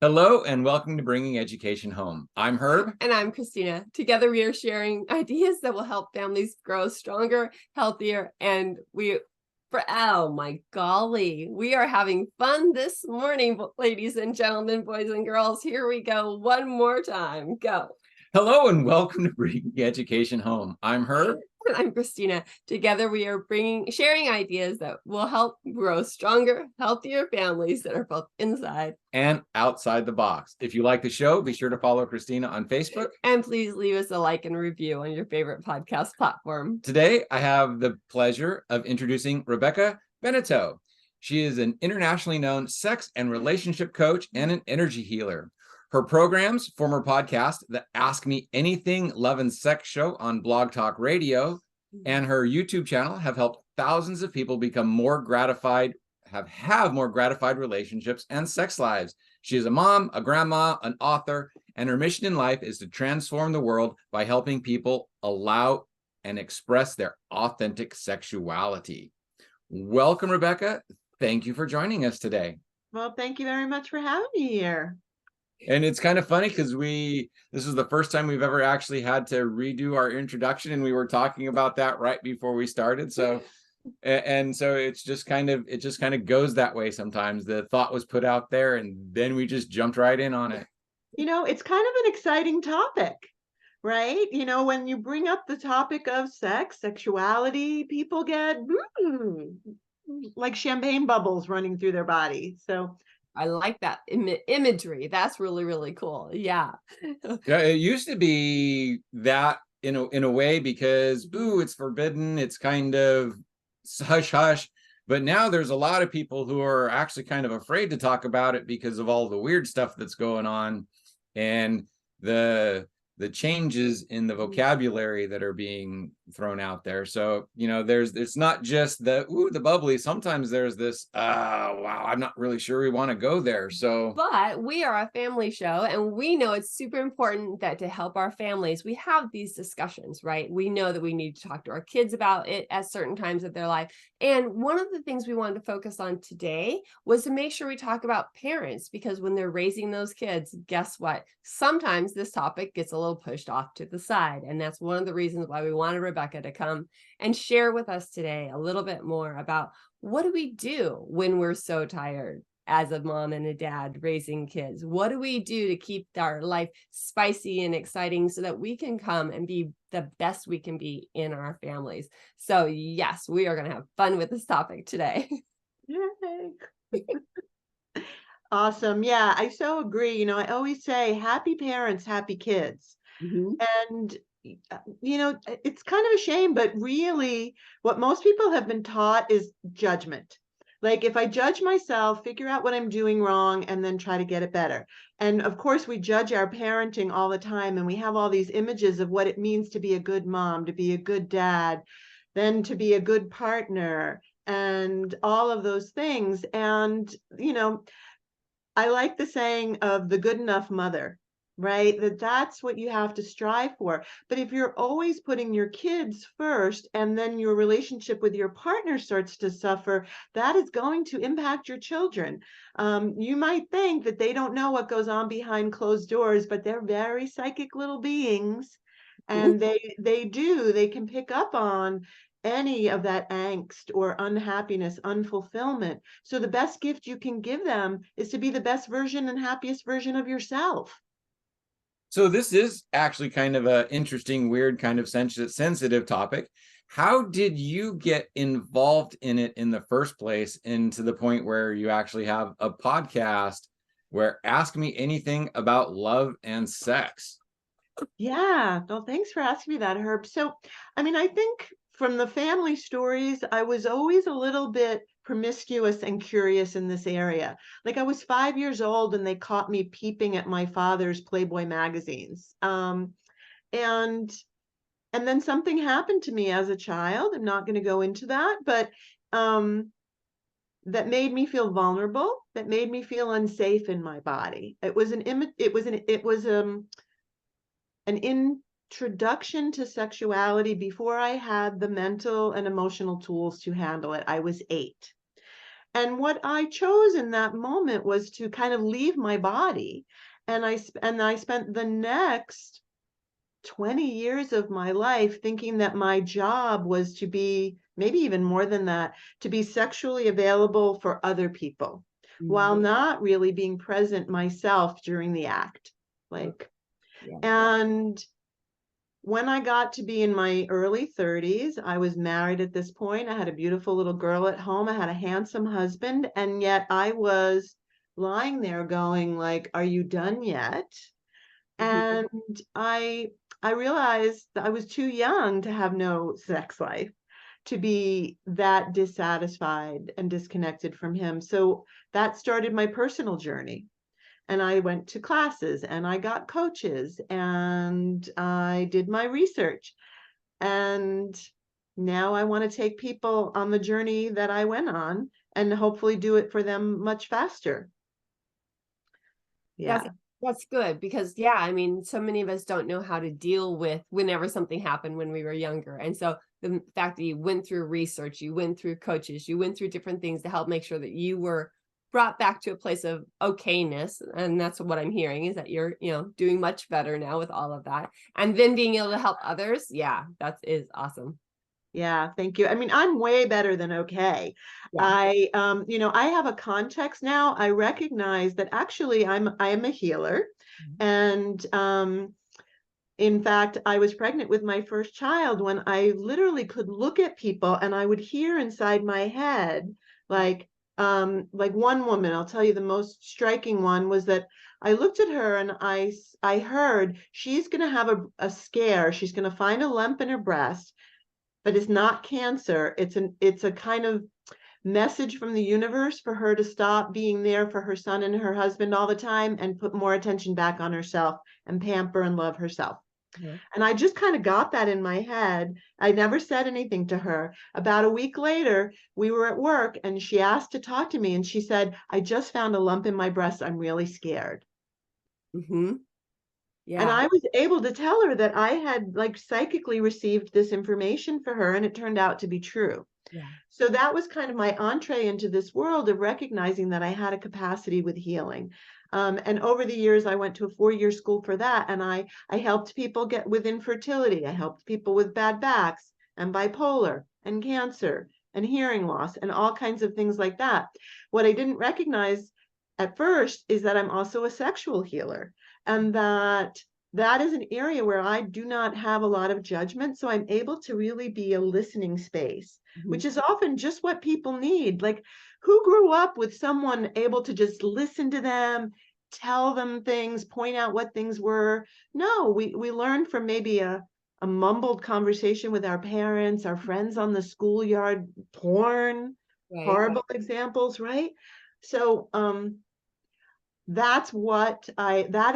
Hello and welcome to Bringing Education Home. I'm Herb. And I'm Christina. Together, we are sharing ideas that will help families grow stronger, healthier, and oh my golly, we are having fun this morning, ladies and gentlemen, boys and girls. Here we go one more time. Go. Hello and welcome to Bringing Education Home. I'm Herb. And I'm Christina. Together, we are sharing ideas that will help grow stronger, healthier families that are both inside and outside the box. If you like the show, be sure to follow Christina on Facebook. And please leave us a like and review on your favorite podcast platform. Today, I have the pleasure of introducing Rebekah Beneteau. She is an internationally known sex and relationship coach and an energy healer. Her programs, former podcast, the Ask Me Anything Love and Sex show on Blog Talk Radio, and her YouTube channel have helped thousands of people become more gratified, have more gratified relationships and sex lives. She is a mom, a grandma, an author, and her mission in life is to transform the world by helping people allow and express their authentic sexuality. Welcome, Rebekah. Thank you for joining us today. Well, thank you very much for having me here. And it's kind of funny because this is the first time we've ever actually had to redo our introduction, and we were talking about that right before we started. So, and so it just kind of goes that way sometimes. The thought was put out there, and then we just jumped right in on it. You know, it's kind of an exciting topic, right? You know, when you bring up the topic of sex, sexuality, people get like champagne bubbles running through their body. So I like that imagery. That's really, really cool. Yeah. Yeah, it used to be that in a way because, it's forbidden. It's kind of hush hush. But now there's a lot of people who are actually kind of afraid to talk about it because of all the weird stuff that's going on and the changes in the vocabulary that are being thrown out there. So, you know, it's not just the bubbly. Sometimes there's this, wow, I'm not really sure we want to go there. So, but we are a family show, and we know it's super important that to help our families, we have these discussions, right? We know that we need to talk to our kids about it at certain times of their life. And one of the things we wanted to focus on today was to make sure we talk about parents, because when they're raising those kids, guess what? Sometimes this topic gets a little pushed off to the side. And that's one of the reasons why we wanted Rebekah to come and share with us today a little bit more about what do we do when we're so tired as a mom and a dad raising kids? What do we do to keep our life spicy and exciting so that we can come and be the best we can be in our families? So yes, we are going to have fun with this topic today. Yay. Awesome. Yeah, I so agree. You know, I always say happy parents, happy kids. Mm-hmm. And, you know, it's kind of a shame, but really what most people have been taught is judgment. Like if I judge myself, figure out what I'm doing wrong, and then try to get it better. And of course, we judge our parenting all the time, and we have all these images of what it means to be a good mom, to be a good dad, then to be a good partner, and all of those things. And, you know, I like the saying of the good enough mother, right? That's what you have to strive for. But if you're always putting your kids first and then your relationship with your partner starts to suffer, that is going to impact your children. You might think that they don't know what goes on behind closed doors, but they're very psychic little beings. And they can pick up on any of that angst or unhappiness, unfulfillment. So the best gift you can give them is to be the best version and happiest version of yourself. So this is actually kind of an interesting, weird, kind of sensitive topic. How did you get involved in it in the first place, and to the point where you actually have a podcast where Ask Me Anything About Love and Sex? Yeah, well, thanks for asking me that, Herb. So, I mean, I think from the family stories, I was always a little bit promiscuous and curious in this area. Like I was 5 years old and they caught me peeping at my father's Playboy magazines. And then something happened to me as a child. I'm not going to go into that, but that made me feel vulnerable, that made me feel unsafe in my body. It was an introduction to sexuality before I had the mental and emotional tools to handle it. I was 8. And what I chose in that moment was to kind of leave my body. And I spent the next 20 years of my life thinking that my job was to be, maybe even more than that, to be sexually available for other people, while not really being present myself during the act. Like, Yeah. and when I got to be in my early 30s, I was married at this point. I had a beautiful little girl at home. I had a handsome husband, and yet I was lying there going like, are you done yet? And I realized that I was too young to have no sex life, to be that dissatisfied and disconnected from him. So that started my personal journey. And I went to classes and I got coaches and I did my research. And now I want to take people on the journey that I went on and hopefully do it for them much faster. Yeah. That's good because, yeah, I mean, so many of us don't know how to deal with whenever something happened when we were younger. And so the fact that you went through research, you went through coaches, you went through different things to help make sure that you were brought back to a place of okayness. And that's what I'm hearing, is that you're, doing much better now with all of that. And then being able to help others. Yeah, that is awesome. Yeah, thank you. I mean, I'm way better than okay. Yeah. I have a context now. I recognize that actually I am a healer. And in fact, I was pregnant with my first child when I literally could look at people and I would hear inside my head, like one woman, I'll tell you the most striking one was that I looked at her and I heard she's going to have a scare. She's going to find a lump in her breast, but it's not cancer. It's a kind of message from the universe for her to stop being there for her son and her husband all the time and put more attention back on herself and pamper and love herself. And I just kind of got that in my head. I never said anything to her. About a week later, we were at work and she asked to talk to me and she said, I just found a lump in my breast. I'm really scared. Yeah. And I was able to tell her that I had like psychically received this information for her and it turned out to be true. Yeah. So that was kind of my entree into this world of recognizing that I had a capacity with healing. And over the years, I went to a 4-year school for that. And I helped people get with infertility. I helped people with bad backs and bipolar and cancer and hearing loss and all kinds of things like that. What I didn't recognize at first is that I'm also a sexual healer, and that is an area where I do not have a lot of judgment. So I'm able to really be a listening space, which is often just what people need. Like, who grew up with someone able to just listen to them, tell them things, point out what things were? No, we learned from maybe a mumbled conversation with our parents, our friends on the schoolyard, porn, horrible examples, right? So that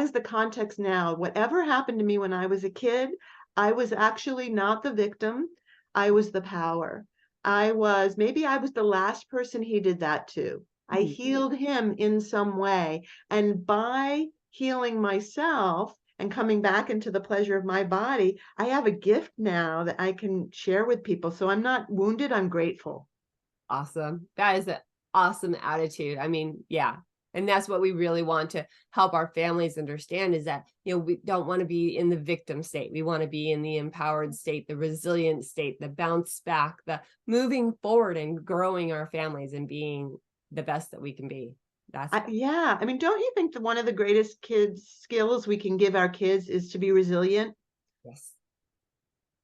is the context now. Whatever happened to me when I was a kid, I was actually not the victim. I was the power. Maybe I was the last person he did that to. I healed him in some way. And by healing myself and coming back into the pleasure of my body, I have a gift now that I can share with people. So I'm not wounded, I'm grateful. Awesome. That is an awesome attitude. I mean, yeah. And that's what we really want to help our families understand, is that, we don't want to be in the victim state. We want to be in the empowered state, the resilient state, the bounce back, the moving forward and growing our families and being the best that we can be. Yeah. I mean, don't you think that one of the greatest kids skills we can give our kids is to be resilient? Yes.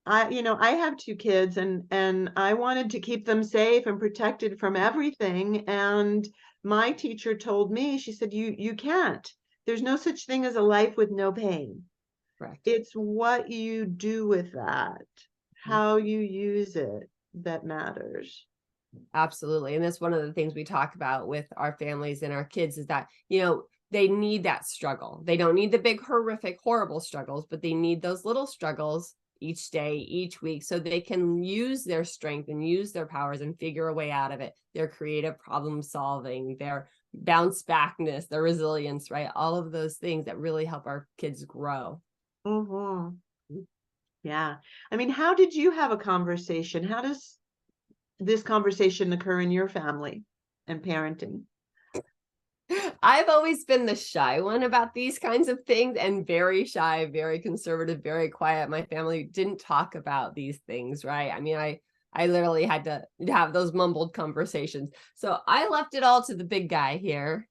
I have 2 kids and I wanted to keep them safe and protected from everything. And my teacher told me, she said, you can't. There's no such thing as a life with no pain. Correct. It's what you do with that, how you use it, that matters. Absolutely. And that's one of the things we talk about with our families and our kids, is that, they need that struggle. They don't need the big, horrific, horrible struggles, but they need those little struggles each day, each week, so they can use their strength and use their powers and figure a way out of it. Their creative problem solving, their bounce backness, their resilience, right? All of those things that really help our kids grow. Yeah. I mean, how did you have a conversation? How does this conversation occur in your family? and parenting? I've always been the shy one about these kinds of things, and very shy, very conservative, very quiet. My family didn't talk about these things, right? I mean, I literally had to have those mumbled conversations. So I left it all to the big guy here.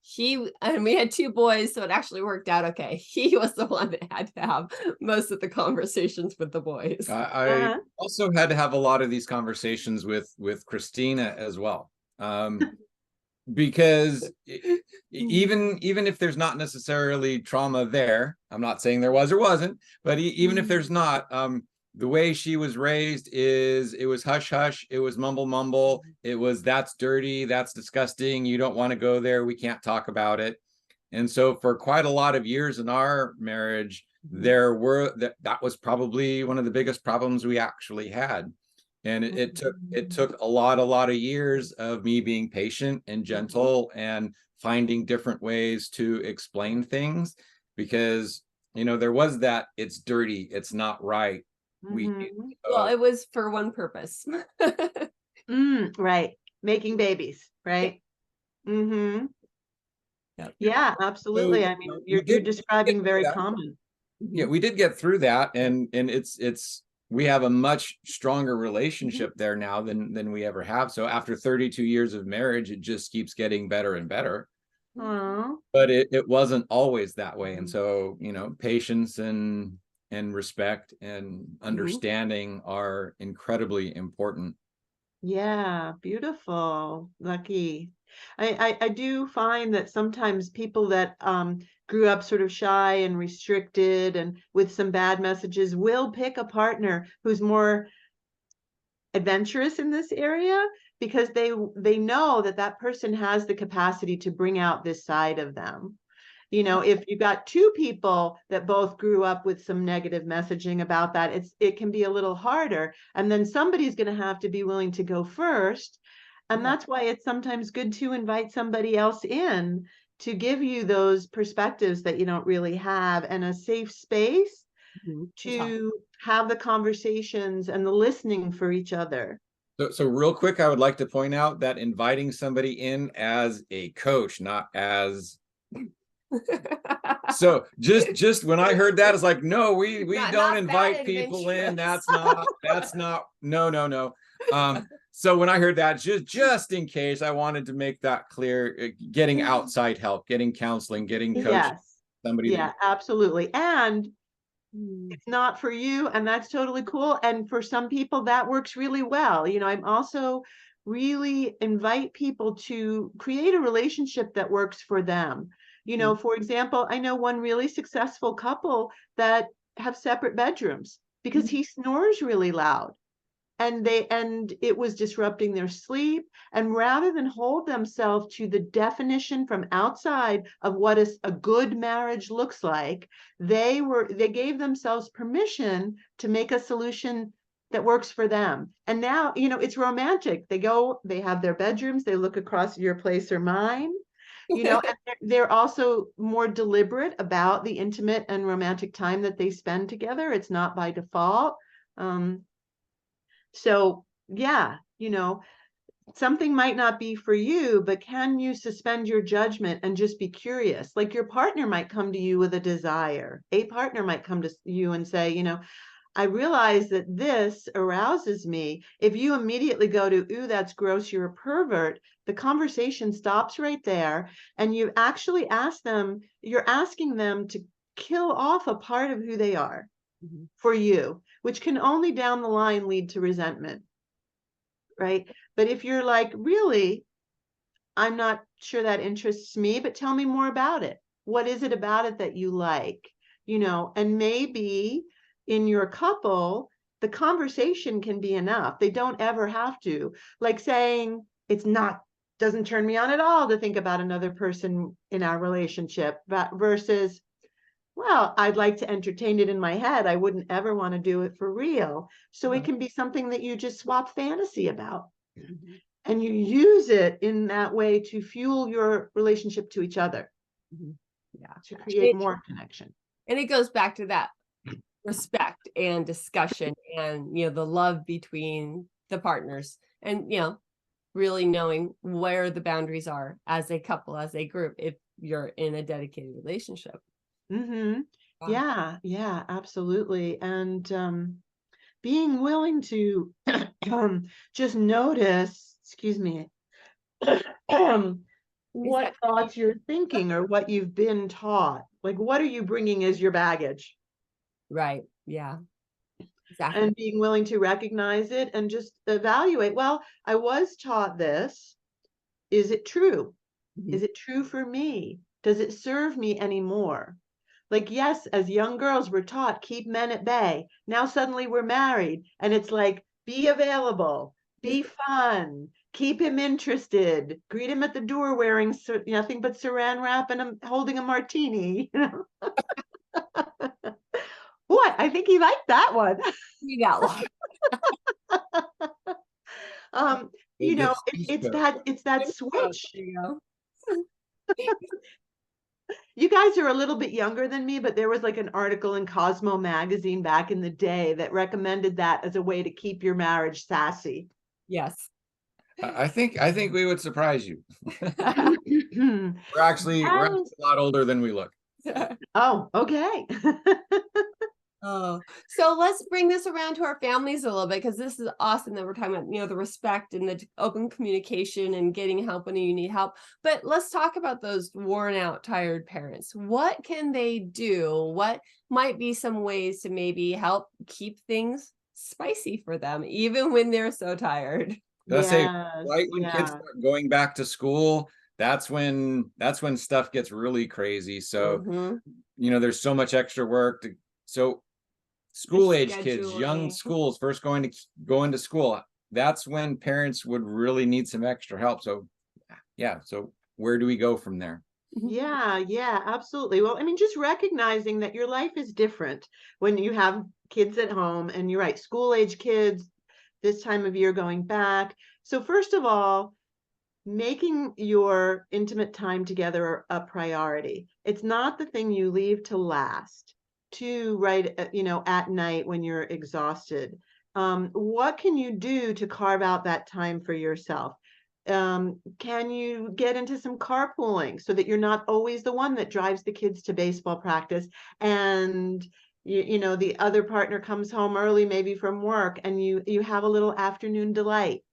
And we had 2 boys, so it actually worked out okay. He was the one that had to have most of the conversations with the boys. I also had to have a lot of these conversations with Christina as well. Because even if there's not necessarily trauma there, I'm not saying there was or wasn't, but even if there's not, the way she was raised is it was hush hush, it was mumble mumble, it was that's dirty, that's disgusting, you don't want to go there, we can't talk about it. And so for quite a lot of years in our marriage, that was probably one of the biggest problems we actually had. And it took a lot of years of me being patient and gentle and finding different ways to explain things, because there was that it's dirty, it's not right. Well, it was for one purpose. Right. Making babies, right? Yeah, absolutely. So, I mean, you're describing very common. Yeah, we did get through that, and it's we have a much stronger relationship there now than we ever have. So after 32 years of marriage, it just keeps getting better and better. But it wasn't always that way. And so, patience and respect and understanding are incredibly important. Yeah, beautiful. Lucky. I do find that sometimes people that grew up sort of shy and restricted and with some bad messages will pick a partner who's more adventurous in this area, because they know that person has the capacity to bring out this side of them. If you got 2 people that both grew up with some negative messaging about that, it can be a little harder. And then somebody's going to have to be willing to go first. And that's why it's sometimes good to invite somebody else in to give you those perspectives that you don't really have, and a safe space to have the conversations and the listening for each other. So real quick, I would like to point out that inviting somebody in as a coach, not as so just when I heard that, it's like, no, we don't invite people in. That's not no. So when I heard that, just in case, I wanted to make that clear, getting outside help, getting counseling, getting coaching. Yes. Somebody. Yeah, absolutely. And it's not for you, and that's totally cool. And for some people that works really well. I'm also really invite people to create a relationship that works for them. For example, I know one really successful couple that have separate bedrooms because he snores really loud, and it was disrupting their sleep. And rather than hold themselves to the definition from outside of what a good marriage looks like, they gave themselves permission to make a solution that works for them. And now, it's romantic. They have their bedrooms, they look across your place or mine, and they're also more deliberate about the intimate and romantic time that they spend together. It's not by default. So yeah, something might not be for you, but can you suspend your judgment and just be curious? Like, your partner might come to you with a desire. A partner might come to you and say, I realize that this arouses me. If you immediately go to, ooh, that's gross, you're a pervert, the conversation stops right there. And you actually you're asking them to kill off a part of who they are for you, which can only down the line lead to resentment. Right. But if you're like, really, I'm not sure that interests me, but tell me more about it. What is it about it that you like? And maybe in your couple, the conversation can be enough. They don't ever have to, like, saying doesn't turn me on at all to think about another person in our relationship, versus, well, I'd like to entertain it in my head. I wouldn't ever want to do it for real. So it can be something that you just swap fantasy about. And you use it in that way to fuel your relationship to each other. Yeah, to create more connection. And it goes back to that respect and discussion and, the love between the partners. And, really knowing where the boundaries are as a couple, as a group, if you're in a dedicated relationship. Mm-hmm. Wow. Yeah, absolutely. And being willing to just notice, excuse me, what thoughts you're thinking or what you've been taught. Like, what are you bringing as your baggage? Right. Yeah. Exactly. And being willing to recognize it and just evaluate, well, I was taught this. Is it true? Mhm. Is it true for me? Does it serve me anymore? Like, yes, as young girls, we're taught keep men at bay. Now suddenly we're married, and it's like, be available, be fun, keep him interested, greet him at the door wearing nothing but saran wrap and holding a martini. What? I think he liked that one. You got lost. They get It's that Oh, switch. there you go. You guys are a little bit younger than me, but there was like an article in Cosmo magazine back in the day that recommended that as a way to keep your marriage sassy. Yes. I think we would surprise you. We're We're actually a lot older than we look. Oh, okay. Oh, so let's bring this around to our families a little bit, because this is awesome that we're talking about, the respect and the open communication and getting help when you need help. But let's talk about those worn out, tired parents. What can they do? What might be some ways to maybe help keep things spicy for them, even when they're so tired? Let's say Yes, right when kids yeah. start going back to school, that's when stuff gets really crazy. So, Mhm. there's so much extra work so school age kids, young Scheduling. schools first go into school, that's when parents would really need some extra help. So yeah, so where do we go from there? Yeah, absolutely. Well, I mean, just recognizing that your life is different when you have kids at home, and you're right, school age kids this time of year going back. So first of all, making your intimate time together a priority. It's not the thing you leave to last, to right, at night when you're exhausted. What can you do to carve out that time for yourself? Can you get into some carpooling so that you're not always the one that drives the kids to baseball practice, and the other partner comes home early, maybe from work, and you have a little afternoon delight?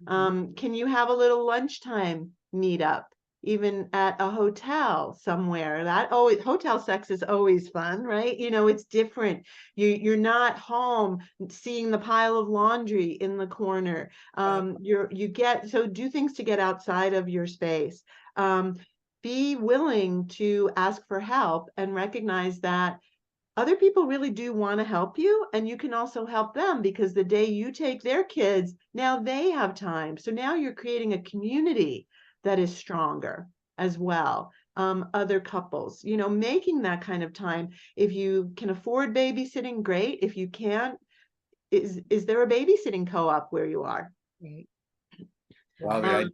Can you have a little lunchtime meetup, even at a hotel somewhere? That always, hotel sex is always fun, right? It's different. You're not home seeing the pile of laundry in the corner. So do things to get outside of your space. Be willing to ask for help and recognize that other people really do want to help you, and you can also help them, because the day you take their kids, now they have time. So now you're creating a community that is stronger as well. Other couples, making that kind of time. If you can afford babysitting, great. If you can't, is there a babysitting co-op where you are? Right. Wow, the Um, idea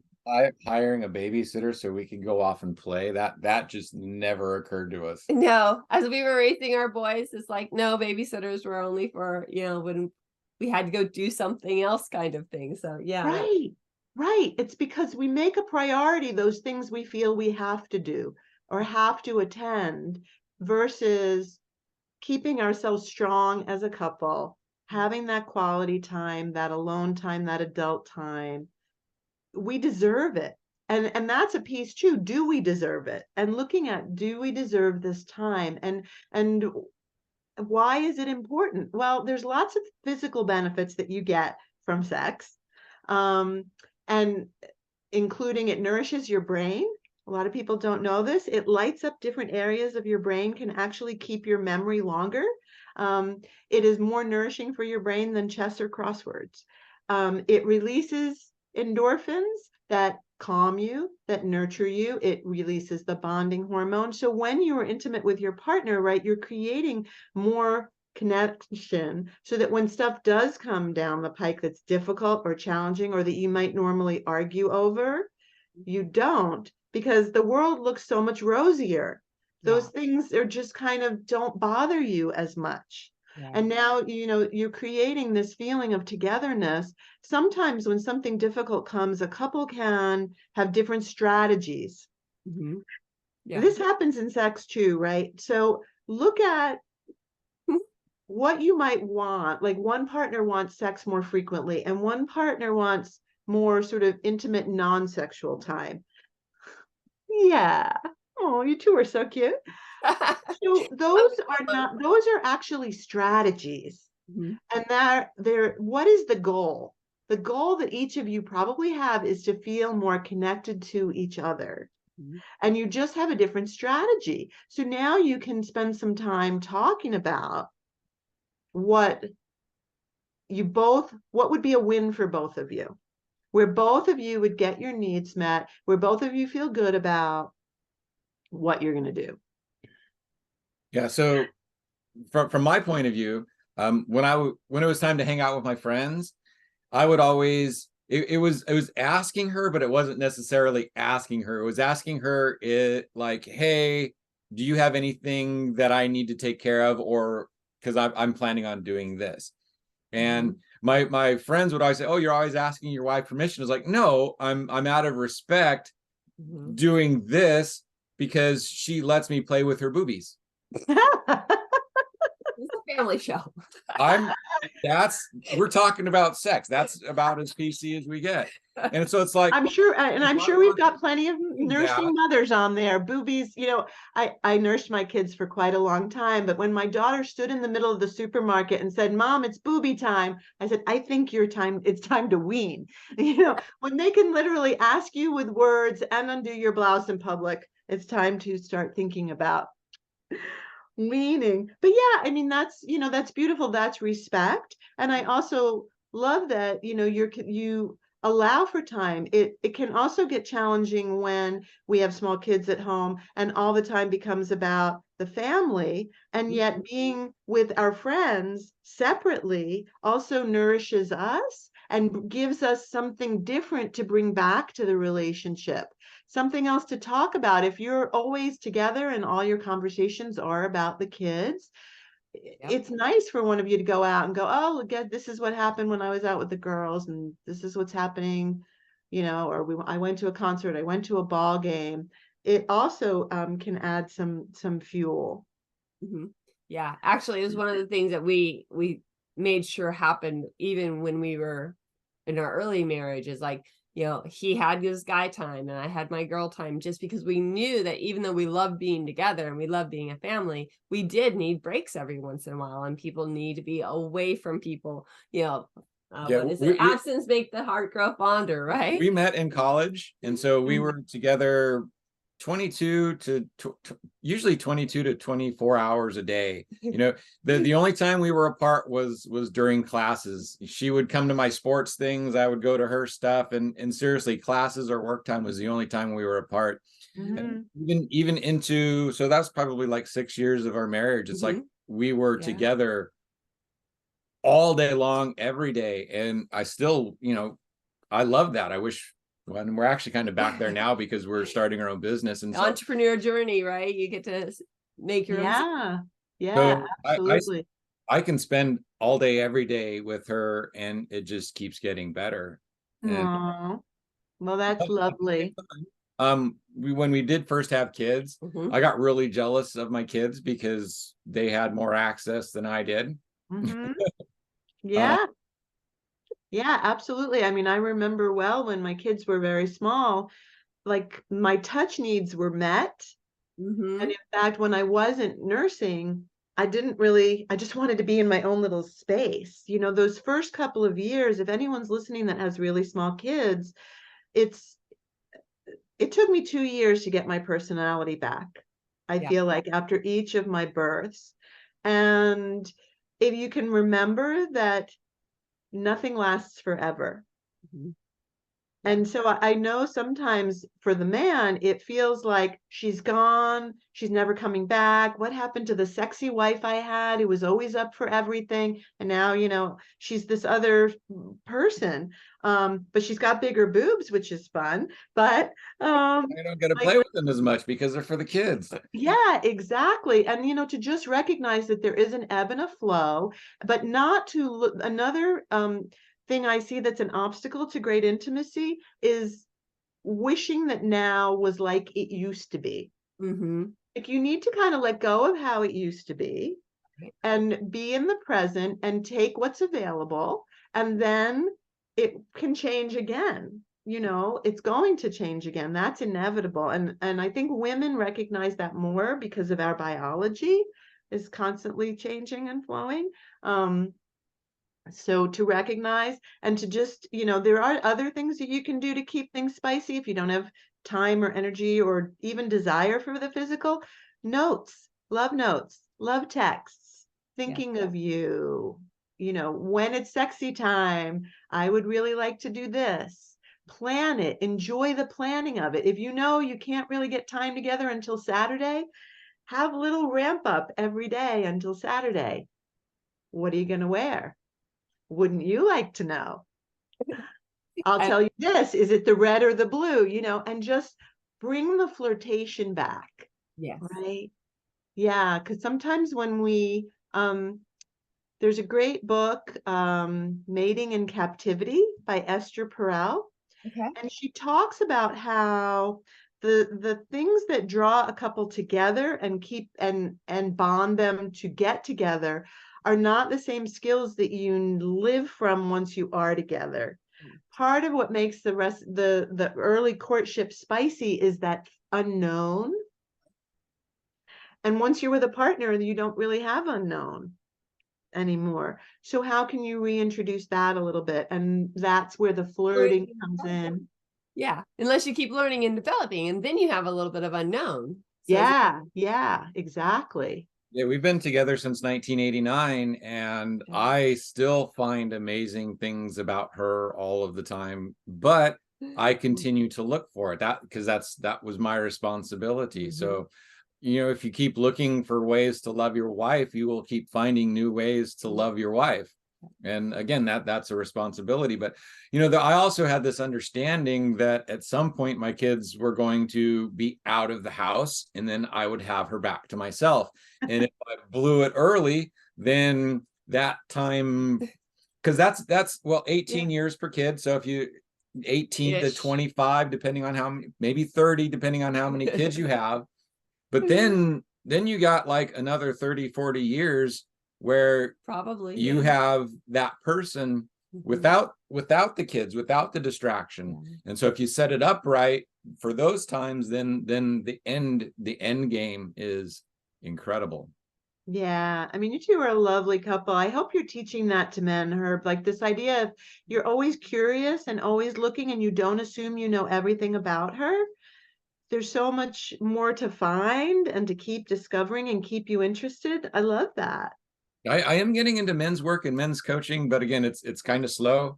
hiring a babysitter so we can go off and play, that just never occurred to us. No, as we were raising our boys, it's like, no, babysitters were only for, when we had to go do something else kind of thing. So yeah. Right. It's because we make a priority those things we feel we have to do or have to attend, versus keeping ourselves strong as a couple, having that quality time, that alone time, that adult time. We deserve it. And that's a piece too. Do we deserve it? And looking at, do we deserve this time? And why is it important? Well, there's lots of physical benefits that you get from sex. And including, it nourishes your brain. A lot of people don't know this. It lights up different areas of your brain, can actually keep your memory longer. It is more nourishing for your brain than chess or crosswords. It releases endorphins that calm you, that nurture you. It releases the bonding hormone. So when you are intimate with your partner, right, you're creating more connection, so that when stuff does come down the pike that's difficult or challenging, or that you might normally argue over, you don't, because the world looks so much rosier. Those things are just kind of don't bother you as much. Yeah. And now, you're creating this feeling of togetherness. Sometimes when something difficult comes, a couple can have different strategies. Mhm. Yeah. This happens in sex too, right? So look at what you might want. Like one partner wants sex more frequently, and one partner wants more sort of intimate, non-sexual time. Yeah. Oh, you two are so cute. So those are actually strategies. Mhm. And what is the goal? The goal that each of you probably have is to feel more connected to each other. Mhm. And you just have a different strategy. So now you can spend some time talking about what would be a win for both of you, where both of you would get your needs met, where both of you feel good about what you're going to do. Yeah. So from my point of view, when it was time to hang out with my friends, I would always it was asking her, but it wasn't necessarily asking her. It was asking her like, hey, do you have anything that I need to take care of, or because I'm planning on doing this. And my friends would always say, oh, you're always asking your wife permission. I was like, no, I'm out of respect doing this because she lets me play with her boobies. It's a family show. We're talking about sex. That's about as PC as we get. And so it's like, I'm sure we've got plenty of nursing mothers on there. Boobies, I nursed my kids for quite a long time, but when my daughter stood in the middle of the supermarket and said, Mom, it's boobie time, I said, I think it's time to wean. When they can literally ask you with words and undo your blouse in public, it's time to start thinking about weaning. But yeah, I mean, that's beautiful. That's respect. And I also love that, you allow for time. It can also get challenging when we have small kids at home and all the time becomes about the family, and yet being with our friends separately also nourishes us and gives us something different to bring back to the relationship, something else to talk about. If you're always together and all your conversations are about the kids, it's nice for one of you to go out and go, oh, look, this is what happened when I was out with the girls, and this is what's happening, or I went to a concert, I went to a ball game. It also can add some fuel. Yeah, actually, it was one of the things that we made sure happened even when we were in our early marriages. Like, he had his guy time and I had my girl time, just because we knew that even though we loved being together and we loved being a family, we did need breaks every once in a while, and people need to be away from people. What is it? Absence make the heart grow fonder, right? We met in college, and so we were together 22 to usually 22 to 24 hours a day. The only time we were apart was during classes. She would come to my sports things, I would go to her stuff, and seriously, classes or work time was the only time we were apart. Even into, so that's probably like 6 years of our marriage. It's like we were together all day long, every day, and I still, I love that. I wish, and we're actually kind of back there now because we're starting our own business and entrepreneur journey, right? You get to make your own. So absolutely. I can spend all day, every day with her, and it just keeps getting better. Well, that's lovely. When we did first have kids, I got really jealous of my kids because they had more access than I did. Yeah. Yeah, absolutely. I mean, I remember well when my kids were very small, like my touch needs were met. And in fact, when I wasn't nursing, I just wanted to be in my own little space. Those first couple of years, if anyone's listening that has really small kids, it took me 2 years to get my personality back. I feel like after each of my births. And if you can remember that nothing lasts forever. And so I know sometimes for the man, it feels like she's gone. She's never coming back. What happened to the sexy wife I had who was always up for everything? And now, she's this other person. But she's got bigger boobs, which is fun. But I don't get to like, play with them as much because they're for the kids. yeah, exactly. And, to just recognize that there is an ebb and a flow, but not to look. Another thing I see that's an obstacle to great intimacy is wishing that now was like it used to be. Mm-hmm. Like you need to kind of let go of how it used to be and be in the present and take what's available, and then it can change again. It's going to change again. That's inevitable. And I think women recognize that more because of our biology is constantly changing and flowing. So to recognize and to just, there are other things that you can do to keep things spicy if you don't have time or energy or even desire for the physical. Notes, love texts, thinking of you, when it's sexy time, I would really like to do this. Plan it, enjoy the planning of it. If you can't really get time together until Saturday, have a little ramp up every day until Saturday. What are you going to wear? Wouldn't you like to know? I'll tell you this, is it the red or the blue, and just bring the flirtation back. Yes. Right. Yeah. Cause sometimes when there's a great book, Mating in Captivity by Esther Perel. Okay. And she talks about how the things that draw a couple together and keep and bond them to get together are not the same skills that you live from once you are together. Part of what makes the early courtship spicy is that unknown. And once you're with a partner, you don't really have unknown anymore. So how can you reintroduce that a little bit? And that's where the flirting comes in. Yeah, unless you keep learning and developing, and then you have a little bit of unknown. So Yeah, exactly. Yeah, we've been together since 1989, and I still find amazing things about her all of the time, but I continue to look for it, because that was my responsibility. Mm-hmm. So, if you keep looking for ways to love your wife, you will keep finding new ways to love your wife. And again, that's a responsibility. But, I also had this understanding that at some point my kids were going to be out of the house, and then I would have her back to myself. And if I blew it early, then that time, because that's 18 years per kid. So if you 18 to 25, depending on how many, maybe 30, depending on how many kids you have. But then you got like another 30, 40 years where probably you have that person without the kids, without the distraction. And so if you set it up right for those times, then the end game is incredible. Yeah. I mean, you two are a lovely couple. I hope you're teaching that to men, Herb, like this idea of you're always curious and always looking, and you don't assume you know everything about her. There's so much more to find and to keep discovering and keep you interested. I love that. I am getting into men's work and men's coaching, but again, it's kind of slow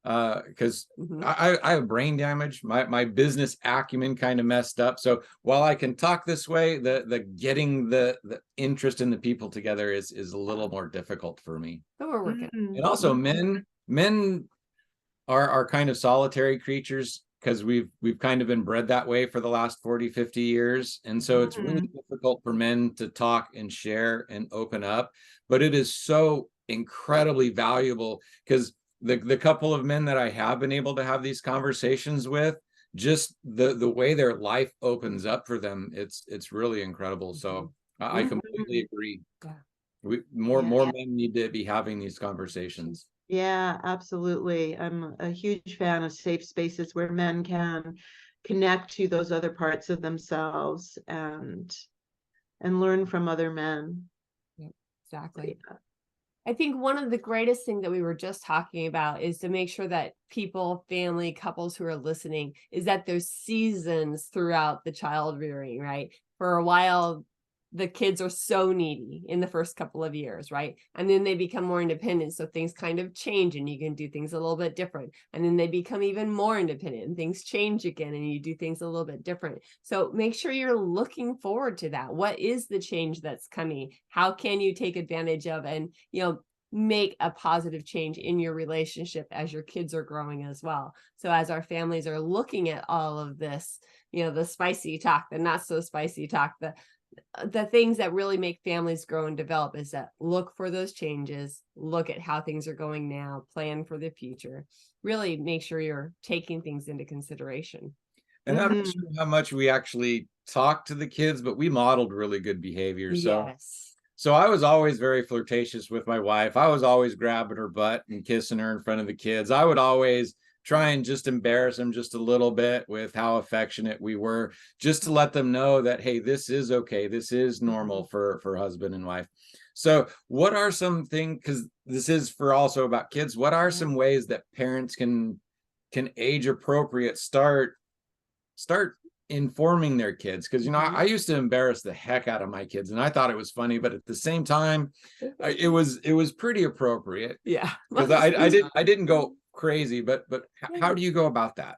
because I have brain damage. My business acumen kind of messed up. So while I can talk this way, the getting the interest in the people together is a little more difficult for me. So we're working. And also men are kind of solitary creatures, because we've kind of been bred that way for the last 40, 50 years. And so it's really difficult for men to talk and share and open up. But it is so incredibly valuable, because the couple of men that I have been able to have these conversations with, just the way their life opens up for them, it's really incredible. So I completely agree. More men need to be having these conversations. Yeah, absolutely. I'm a huge fan of safe spaces where men can connect to those other parts of themselves and learn from other men. Exactly. Yeah. I think one of the greatest things that we were just talking about is to make sure that people, family, couples who are listening, is that there's seasons throughout the child rearing, right? For a while, the kids are so needy in the first couple of years, right? And then they become more independent. So things kind of change and you can do things a little bit different. And then they become even more independent and things change again and you do things a little bit different. So make sure you're looking forward to that. What is the change that's coming? How can you take advantage of and, make a positive change in your relationship as your kids are growing as well? So as our families are looking at all of this, the spicy talk, the not so spicy talk, the things that really make families grow and develop is that look for those changes, look at how things are going now, plan for the future, really make sure you're taking things into consideration. And I'm not sure how much we actually talked to the kids, but we modeled really good behavior. So I was always very flirtatious with my wife. I was always grabbing her butt and kissing her in front of the kids. I would always try and just embarrass them just a little bit with how affectionate we were, just to let them know that, hey, this is okay. This is normal for husband and wife. So what are some things, because this is for also about kids, what are some ways that parents can age appropriate start informing their kids? Because I used to embarrass the heck out of my kids and I thought it was funny, but at the same time it was pretty appropriate. Because I didn't go crazy, but how do you go about that?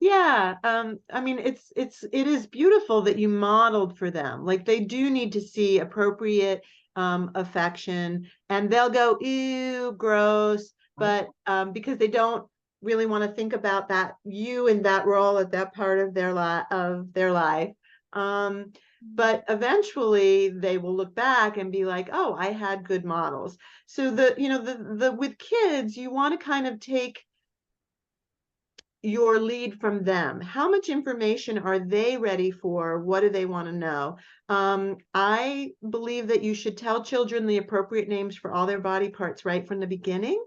I mean, it is beautiful that you modeled for them. Like, they do need to see appropriate affection, and they'll go, ew, gross, but because they don't really want to think about that, you in that role at that part of their life. But eventually they will look back and be like, oh, I had good models. So with kids, you want to kind of take your lead from them. How much information are they ready for? What do they want to know? I believe that you should tell children the appropriate names for all their body parts right from the beginning,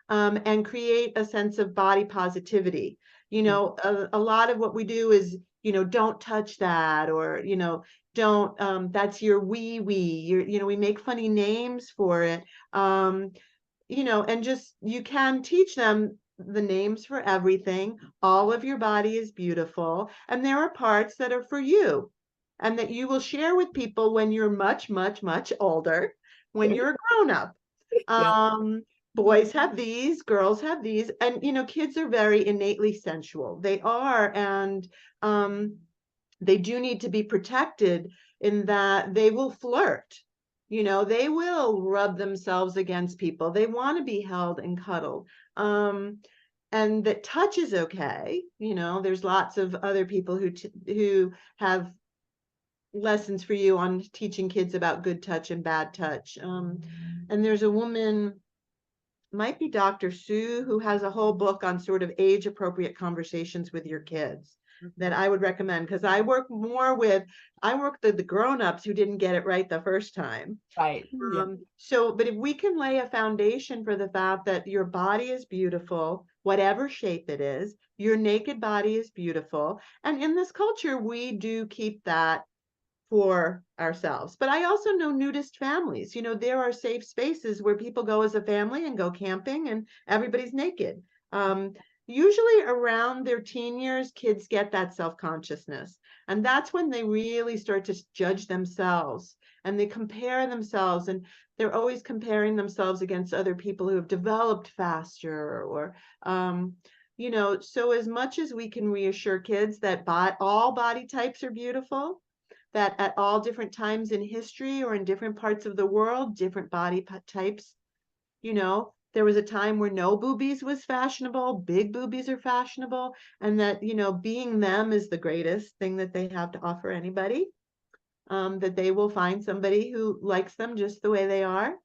and create a sense of body positivity. A lot of what we do is, don't touch that, or, don't, that's your wee wee, we make funny names for it. And just, you can teach them the names for everything. All of your body is beautiful, and there are parts that are for you and that you will share with people when you're much, much, much older, when you're a grown-up. Boys have these, girls have these, and kids are very innately sensual. They are, and they do need to be protected in that they will flirt. They will rub themselves against people. They want to be held and cuddled. And that touch is okay. There's lots of other people who have lessons for you on teaching kids about good touch and bad touch. And there's a woman, might be Dr. Sue, who has a whole book on sort of age appropriate conversations with your kids that I would recommend, because I work the grown-ups who didn't get it right the first time. Right. But if we can lay a foundation for the fact that your body is beautiful, whatever shape it is, your naked body is beautiful. And in this culture, we do keep that for ourselves. But I also know nudist families. There are safe spaces where people go as a family and go camping and everybody's naked. Usually around their teen years, kids get that self-consciousness. And that's when they really start to judge themselves and they compare themselves, and they're always comparing themselves against other people who have developed faster, or, so as much as we can reassure kids that all body types are beautiful, that at all different times in history or in different parts of the world, different body types, there was a time where no boobies was fashionable, big boobies are fashionable, and that, being them is the greatest thing that they have to offer anybody, that they will find somebody who likes them just the way they are.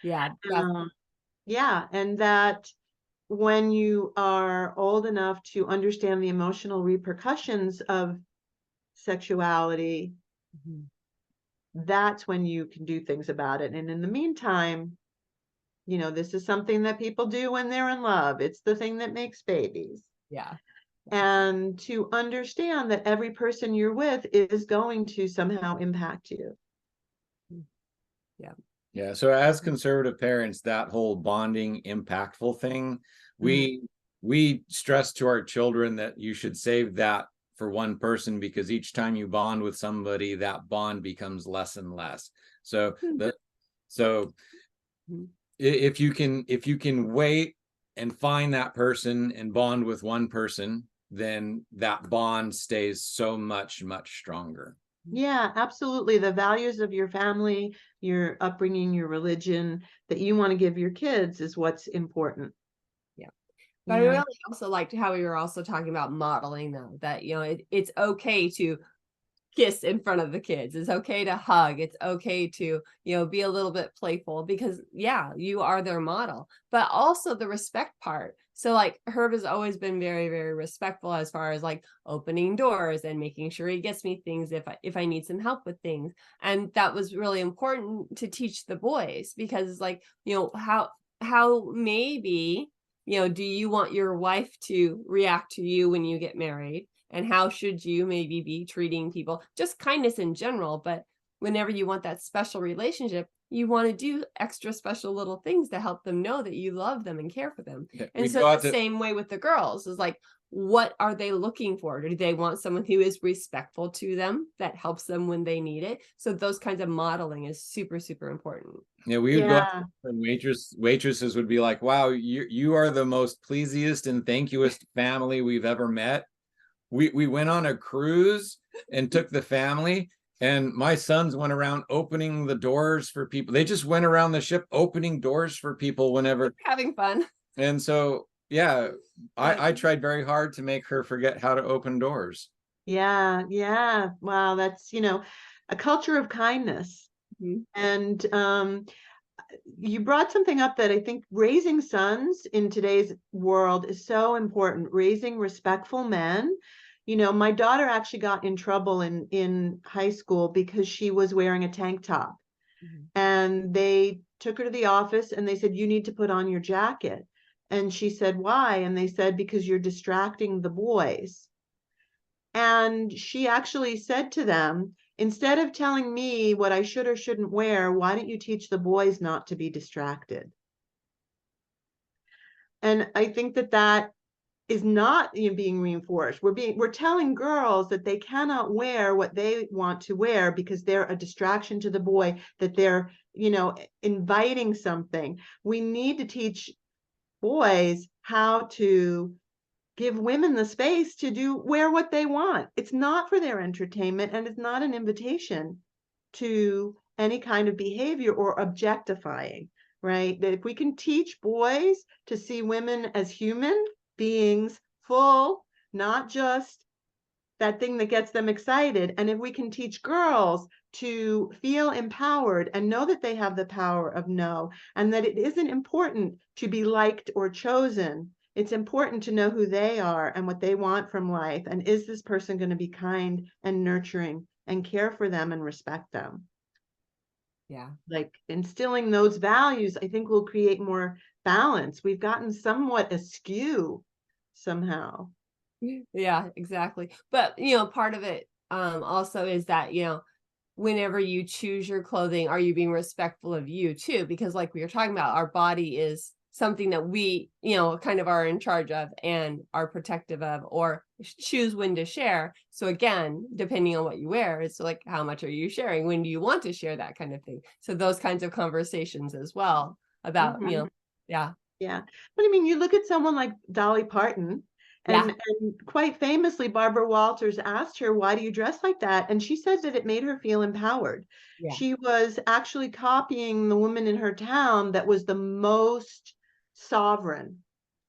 And that when you are old enough to understand the emotional repercussions of sexuality, that's when you can do things about it. And in the meantime, this is something that people do when they're in love. It's the thing that makes babies. And to understand that every person you're with is going to somehow impact you. So as conservative parents, that whole bonding, impactful thing, we stress to our children that you should save that for one person, because each time you bond with somebody, that bond becomes less and less. So if you can wait and find that person and bond with one person, then that bond stays so much stronger. Yeah, absolutely. The values of your family, your upbringing, your religion that you want to give your kids is what's important. Yeah. But I Yeah. really also liked how we were also talking about modeling, though, that, it's okay to kiss in front of the kids. It's okay to hug. It's okay to, be a little bit playful, because you are their model, but also the respect part. So like Herb has always been very, very respectful as far as like opening doors and making sure he gets me things if I need some help with things. And that was really important to teach the boys, because like, how maybe, do you want your wife to react to you when you get married? And how should you maybe be treating people? Just kindness in general, but whenever you want that special relationship, you want to do extra special little things to help them know that you love them and care for them. And so the same way with the girls is like, what are they looking for? Do they want someone who is respectful to them, that helps them when they need it? So those kinds of modeling is super, super important. Yeah, we would go up and waitresses would be like, wow, you are the most pleasiest and thankiest family we've ever met. We went on a cruise and took the family, and my sons went around opening the doors for people. They just went around the ship opening doors for people whenever. Having fun. And so, yeah, I tried very hard to make her forget how to open doors. Yeah. Yeah. Wow. That's, a culture of kindness. Mm-hmm. And you brought something up that I think raising sons in today's world is so important. Raising respectful men. My daughter actually got in trouble in high school because she was wearing a tank top. Mm-hmm. And they took her to the office and they said, you need to put on your jacket. And she said, why? And they said, because you're distracting the boys. And she actually said to them, instead of telling me what I should or shouldn't wear, why don't you teach the boys not to be distracted? And I think that is not being reinforced. We're telling girls that they cannot wear what they want to wear because they're a distraction to the boy, that they're, inviting something. We need to teach boys how to give women the space to wear what they want. It's not for their entertainment, and it's not an invitation to any kind of behavior or objectifying, right? That if we can teach boys to see women as human beings, full, not just that thing that gets them excited. And if we can teach girls to feel empowered and know that they have the power of no, and that it isn't important to be liked or chosen. It's important to know who they are and what they want from life. And is this person going to be kind and nurturing and care for them and respect them? Yeah. Like instilling those values, I think, will create more balance. We've gotten somewhat askew somehow. Yeah, exactly. But, part of it also is that, whenever you choose your clothing, are you being respectful of you too? Because like we were talking about, our body is something that we, kind of are in charge of and are protective of, or choose when to share. So again, depending on what you wear, it's like, how much are you sharing? When do you want to share, that kind of thing? So those kinds of conversations as well about, Mm-hmm. Yeah. Yeah. But I mean, you look at someone like Dolly Parton, and quite famously, Barbara Walters asked her, why do you dress like that? And she said that it made her feel empowered. Yeah. She was actually copying the woman in her town that was the most sovereign.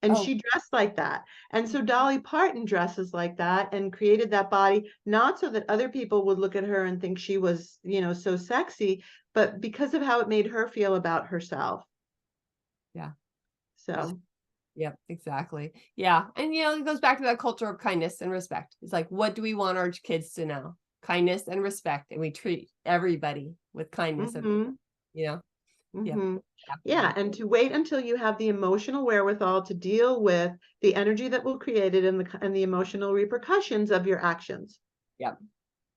And she dressed like that. And so Dolly Parton dresses like that and created that body, not so that other people would look at her and think she was, so sexy, but because of how it made her feel about herself. Yeah. So. Yep, exactly. Yeah. And, it goes back to that culture of kindness and respect. It's like, what do we want our kids to know? Kindness and respect. And we treat everybody with kindness. Mm-hmm. And, Mm-hmm. Yeah. And to wait until you have the emotional wherewithal to deal with the energy that will create it and the emotional repercussions of your actions. Yep.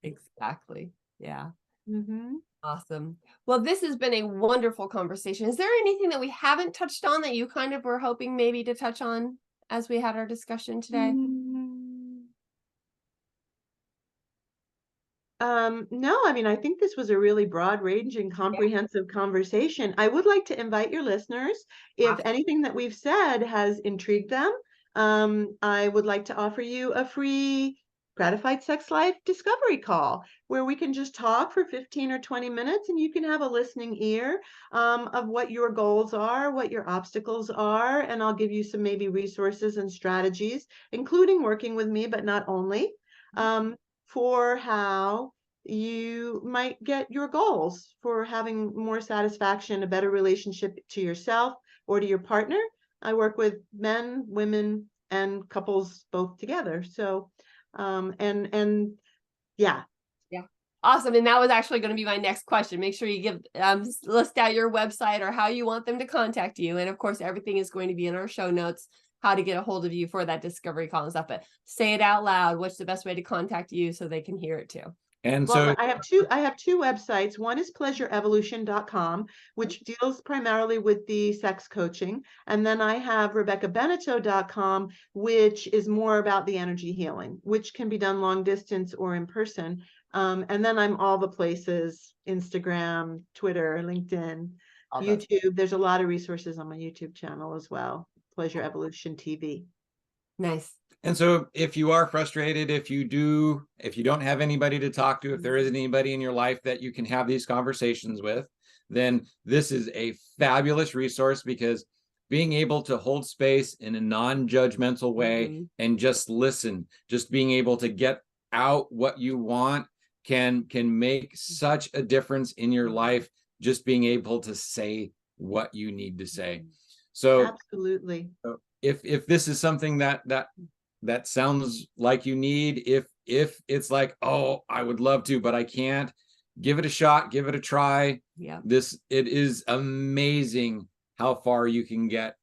Exactly. Yeah. Mm-hmm. Awesome. Well, this has been a wonderful conversation. Is there anything that we haven't touched on that you kind of were hoping maybe to touch on as we had our discussion today? No, I mean, I think this was a really broad-ranging, comprehensive conversation. I would like to invite your listeners, if anything that we've said has intrigued them, I would like to offer you a free Gratified Sex Life discovery call where we can just talk for 15 or 20 minutes and you can have a listening ear of what your goals are, what your obstacles are, and I'll give you some maybe resources and strategies, including working with me, but not only. For how you might get your goals for having more satisfaction, a better relationship to yourself or to your partner. I work with men, women, and couples both together. So, and yeah. Yeah. Awesome. And that was actually going to be my next question. Make sure you give list out your website or how you want them to contact you. And of course, everything is going to be in our show notes, how to get a hold of you for that discovery call and stuff. But say it out loud. What's the best way to contact you so they can hear it too? And Well, so I have two websites. One is pleasureevolution.com, which deals primarily with the sex coaching. And then I have RebekahBeneteau.com, which is more about the energy healing, which can be done long distance or in person. And then I'm all the places, Instagram, Twitter, LinkedIn, YouTube. There's a lot of resources on my YouTube channel as well. Pleasure Evolution TV. Nice. And so if you are frustrated, if you don't have anybody to talk to, if there isn't anybody in your life that you can have these conversations with, then this is a fabulous resource, because being able to hold space in a non-judgmental way and just listen, just being able to get out what you want can make such a difference in your life, just being able to say what you need to say. So absolutely. If this is something that sounds like you need, if it's like, oh, I would love to, but I can't, give it a shot, give it a try. Yeah. It is amazing how far you can get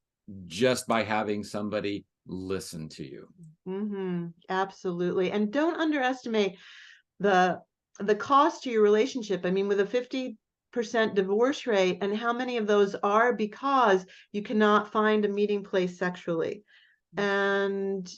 just by having somebody listen to you. Absolutely. And don't underestimate the cost to your relationship. I mean, with a 50% divorce rate, and how many of those are because you cannot find a meeting place sexually. And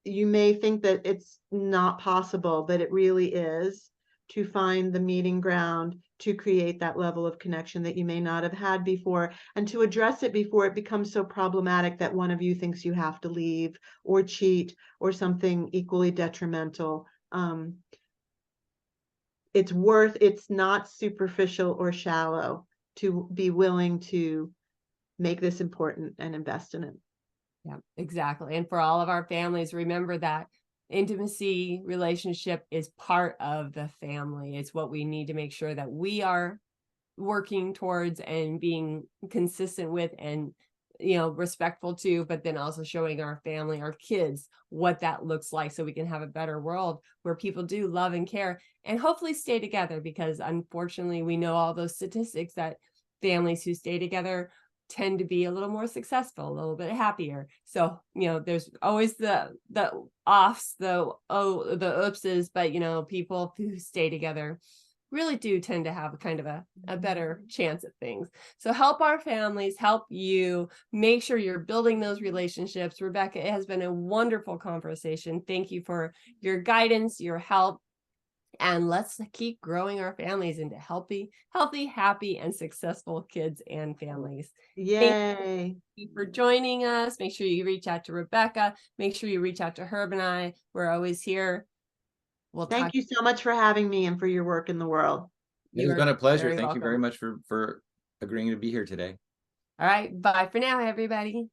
you may think that it's not possible, but it really is, to find the meeting ground to create that level of connection that you may not have had before, and to address it before it becomes so problematic that one of you thinks you have to leave or cheat or something equally detrimental. It's not superficial or shallow to be willing to make this important and invest in it. Yeah, exactly. And for all of our families, remember that intimacy relationship is part of the family. It's what we need to make sure that we are working towards and being consistent with, and respectful to, but then also showing our family, our kids, what that looks like, so we can have a better world where people do love and care and hopefully stay together. Because unfortunately, we know all those statistics that families who stay together tend to be a little more successful, a little bit happier. So, there's always the offs, the oopses, but people who stay together really do tend to have kind of a better chance at things. So help our families, help you, make sure you're building those relationships. Rebekah, it has been a wonderful conversation. Thank you for your guidance, your help. And let's keep growing our families into healthy, happy, and successful kids and families. Yay. Thank you for joining us. Make sure you reach out to Rebekah. Make sure you reach out to Herb and I. We're always here. Thank you so much for having me and for your work in the world. It's been a pleasure. Thank you very much for agreeing to be here today. All right. Bye for now, everybody.